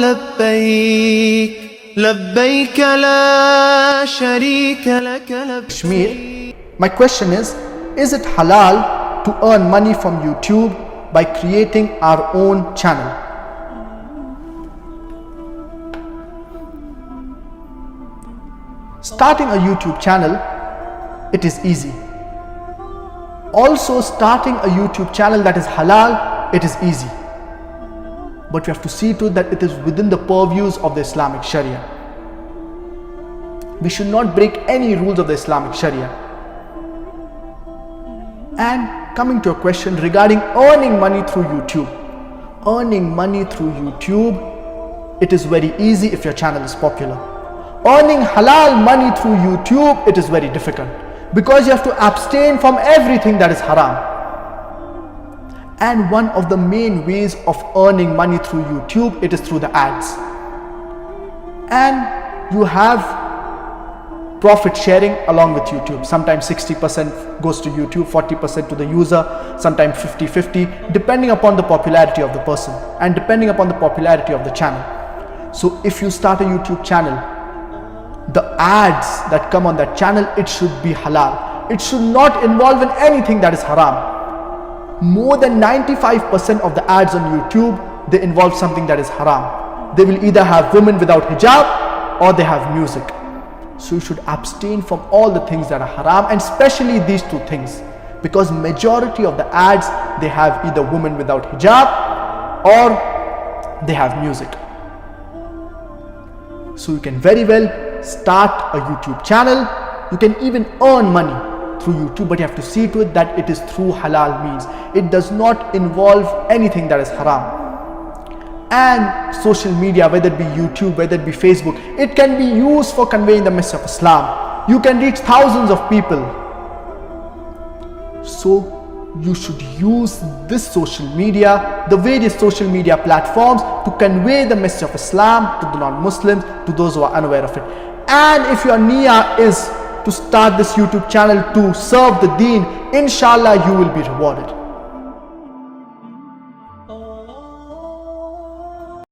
لبيك لبيك لا شريك لك Kashmir. My question is it halal to earn money from YouTube by creating our own channel? Starting a YouTube channel, it is easy. Also, starting a YouTube channel that is halal, it is easy. But we have to see to it that it is within the purviews of the Islamic Sharia. We should not break any rules of the Islamic Sharia. And coming to a question regarding earning money through YouTube. Earning money through YouTube, it is very easy if your channel is popular. Earning halal money through YouTube, it is very difficult because you have to abstain from everything that is haram. And one of the main ways of earning money through YouTube, it is through the ads. And you have profit sharing along with YouTube. Sometimes 60% goes to YouTube, 40% to the user, sometimes 50-50, depending upon the popularity of the person and depending upon the popularity of the channel. So if you start a YouTube channel, the ads that come on that channel, it should be halal. It should not involve in anything that is haram. More than 95% of the ads on YouTube, they involve something that is haram. They will either have women without hijab or they have music. So you should abstain from all the things that are haram, and especially these two things, because majority of the ads, they have either women without hijab or they have music. So you can very well start a YouTube channel. You can even earn money through YouTube, but you have to see to it that it is through halal means. It does not involve anything that is haram. And social media, whether it be YouTube, whether it be Facebook, it can be used for conveying the message of Islam. You can reach thousands of people. So you should use this social media, the various social media platforms, to convey the message of Islam to the non-Muslims, to those who are unaware of it. And if your niyyah is to start this YouTube channel to serve the deen, inshallah you will be rewarded.